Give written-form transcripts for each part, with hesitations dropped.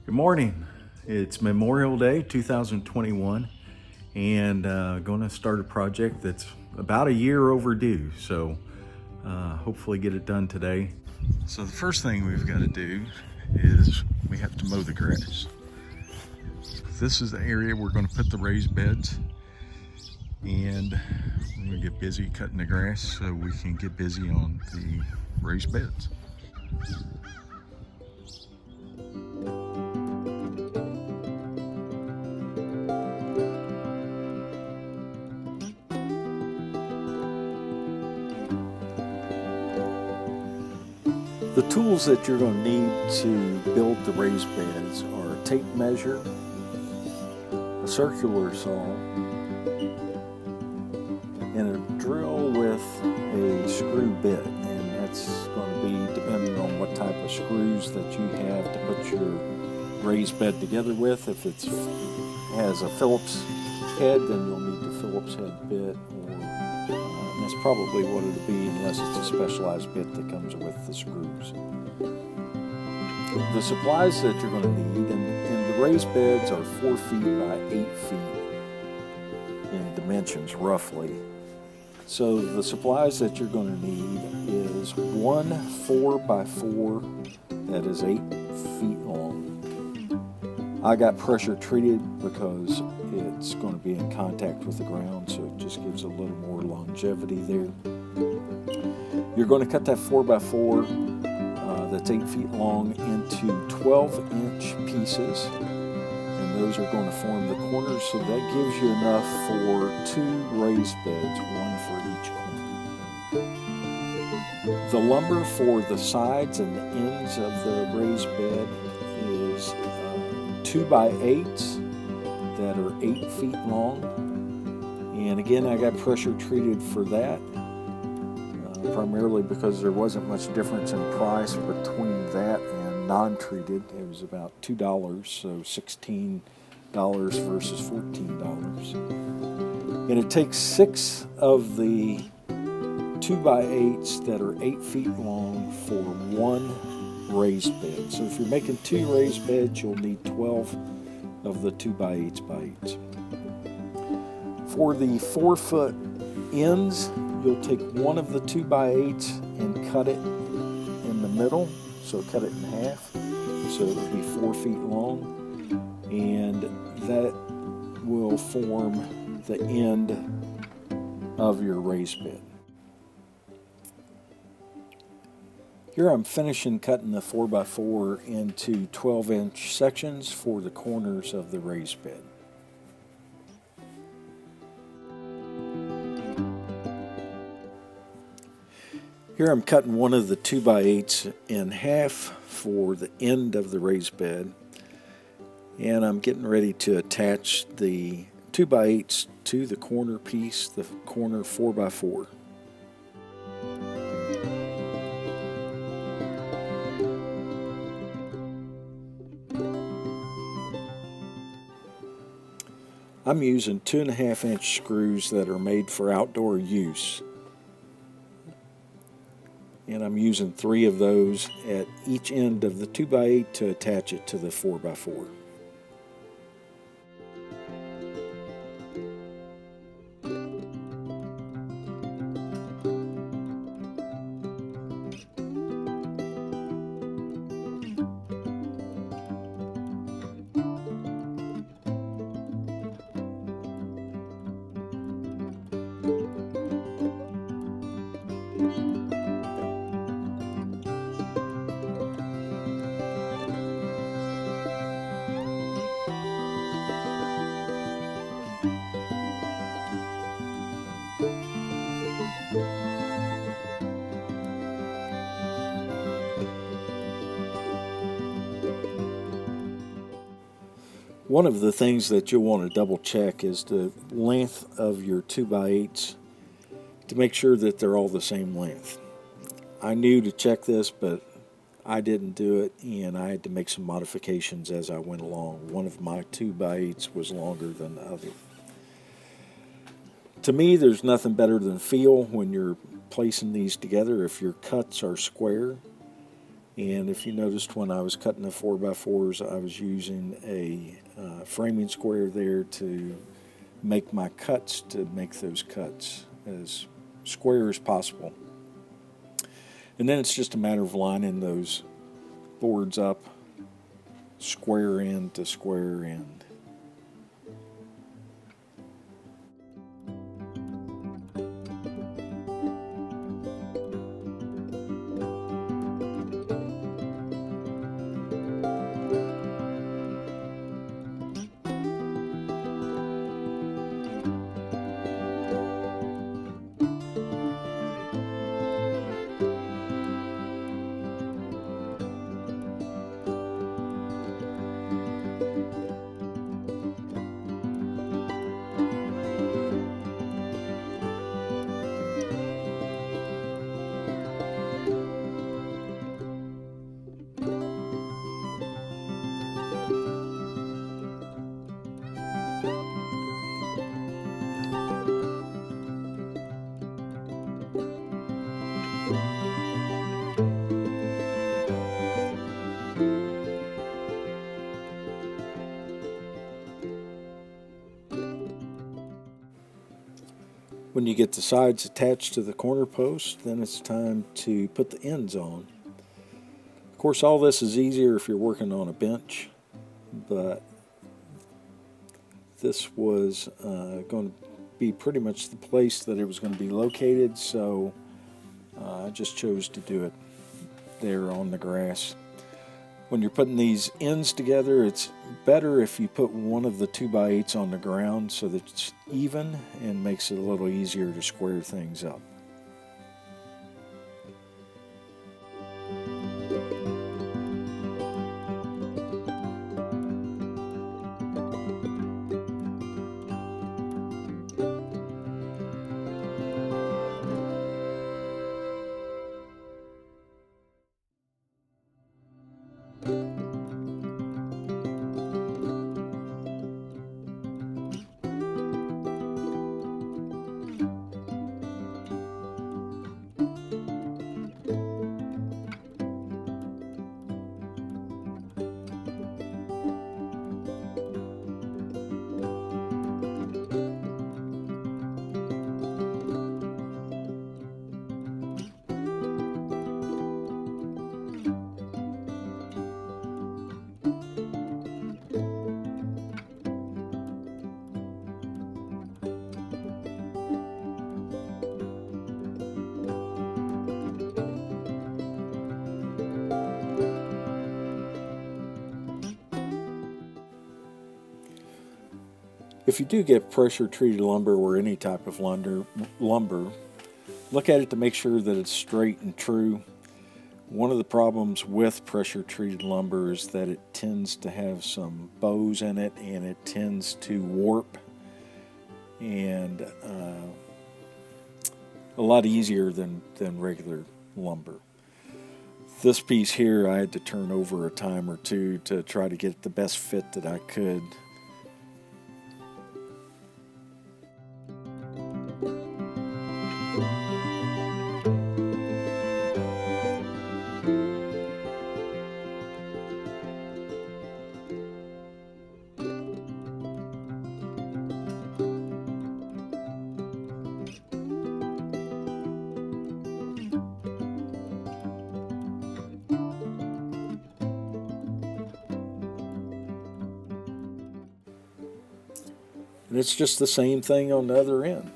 Good morning. It's Memorial Day 2021 and going to start a project that's about a year overdue. So hopefully get it done today. So the first thing we've got to do is we have to mow the grass. This is the area we're going to put the raised beds, and we're going to get busy cutting the grass so we can get busy on the raised beds. The tools that you're going to need to build the raised beds are a tape measure, a circular saw, and a drill with a screw bit. And that's going to be depending on what type of screws that you have to put your raised bed together with. If it has a Phillips head, then you'll need the Phillips head bit, and that's probably what it'll be unless it's a specialized bit that comes with the screws. The supplies that you're going to need, and the raised beds are 4 feet by 8 feet in dimensions roughly. So the supplies that you're going to need is one 4x4 that is 8 feet long. I got pressure treated because it's going to be in contact with the ground, so it just gives a little more longevity there. You're going to cut that 4x4 that's 8 feet long into 12-inch pieces, and those are going to form the corners, so that gives you enough for 2 raised beds, one for each corner. The lumber for the sides and the ends of the raised bed is 2x8s that are 8 feet long, and again I got pressure treated for that, primarily because there wasn't much difference in price between that and non-treated. It was about $2, so $16 versus $14. And it takes 6 of the 2x8s that are 8 feet long for one raised bed. So if you're making 2 raised beds, you'll need 12 of the 2x8s by 8s. For the 4-foot ends, you'll take one of the 2x8s and cut it in the middle, so cut it in half, so it'll be 4 feet long, and that will form the end of your raised bed. Here I'm finishing cutting the 4x4 into 12-inch sections for the corners of the raised bed. Here I'm cutting one of the 2x8s in half for the end of the raised bed, and I'm getting ready to attach the 2x8s to the corner piece, the corner 4x4. I'm using 2.5-inch screws that are made for outdoor use. And I'm using 3 of those at each end of the 2x8 to attach it to the 4x4. One of the things that you'll want to double check is the length of your 2x8s to make sure that they're all the same length. I knew to check this, but I didn't do it, and I had to make some modifications as I went along. One of my 2x8s was longer than the other. To me, there's nothing better than feel when you're placing these together if your cuts are square. And if you noticed when I was cutting the 4x4s, I was using a framing square there to make my cuts, to make those cuts as square as possible. And then it's just a matter of lining those boards up, square end to square end. When you get the sides attached to the corner post, then it's time to put the ends on. Of course, all this is easier if you're working on a bench, but this was going to be pretty much the place that it was going to be located, so I just chose to do it there on the grass. When you're putting these ends together, it's better if you put one of the 2x8s on the ground so that it's even and makes it a little easier to square things up. If you do get pressure-treated lumber or any type of lumber, look at it to make sure that it's straight and true. One of the problems with pressure-treated lumber is that it tends to have some bows in it, and it tends to warp, and a lot easier than regular lumber. This piece here I had to turn over a time or two to try to get the best fit that I could. And it's just the same thing on the other end,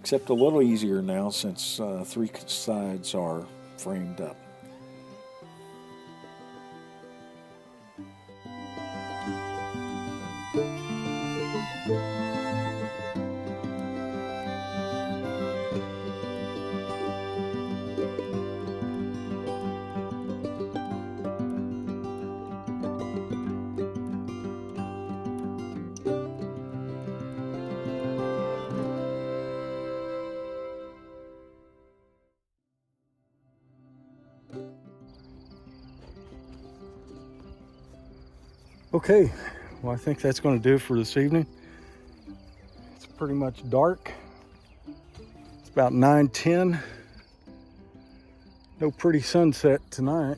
except a little easier now since 3 sides are framed up. Okay, well, I think that's going to do it for this evening. It's pretty much dark. It's about 9:10. No pretty sunset tonight.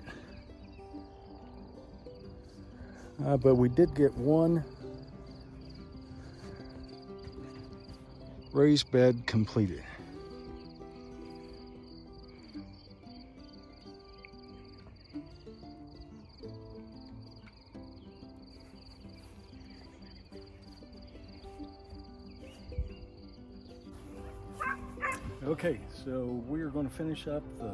But we did get one raised bed completed. Okay, so we're going to finish up the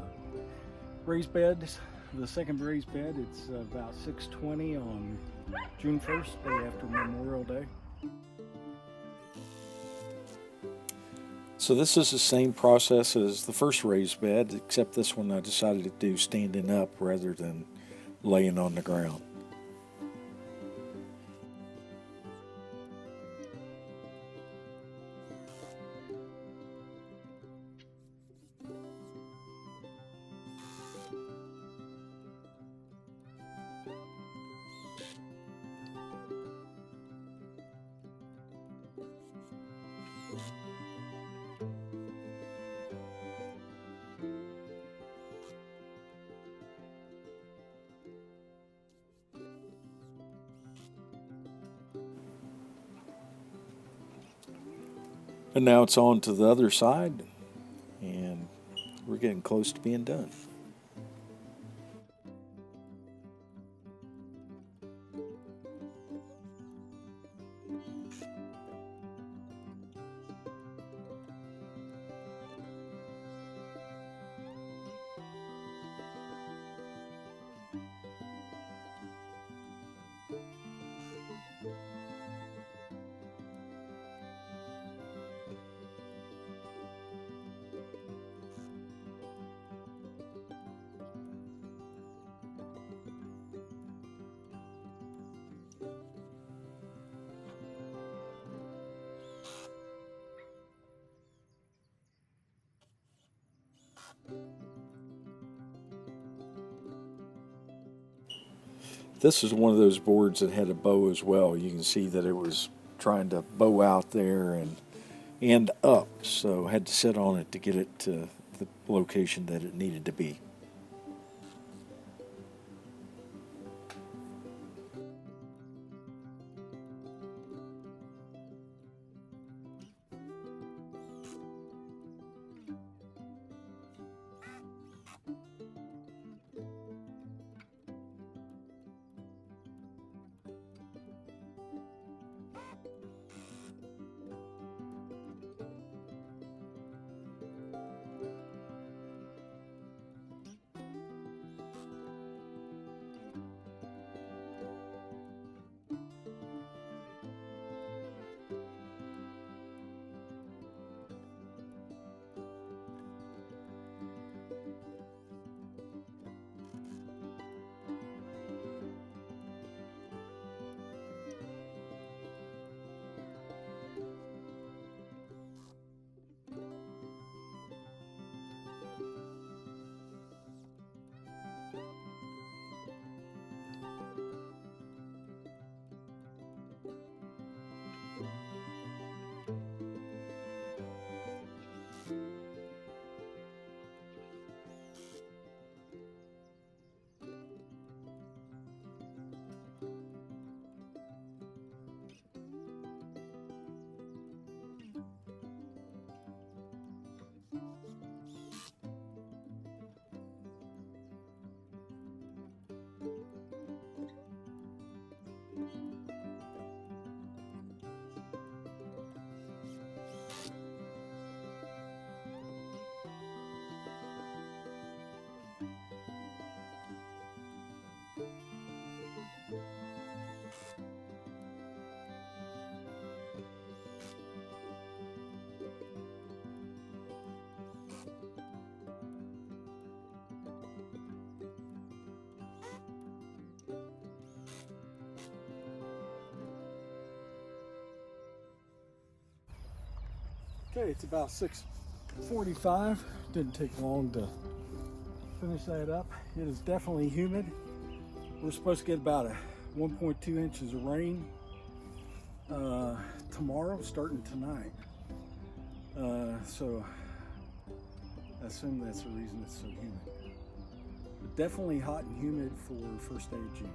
raised beds, the second raised bed. It's about 6:20 on June 1st, day after Memorial Day. So this is the same process as the first raised bed, except this one I decided to do standing up rather than laying on the ground. And now it's on to the other side, and we're getting close to being done. This is one of those boards that had a bow as well. You can see that it was trying to bow out there and up, so I had to sit on it to get it to the location that it needed to be. Okay, it's about 6:45. Didn't take long to finish that up. It is definitely humid. We're supposed to get about 1.2 inches of rain tomorrow, starting tonight. So I assume that's the reason it's so humid. But definitely hot and humid for first day of June.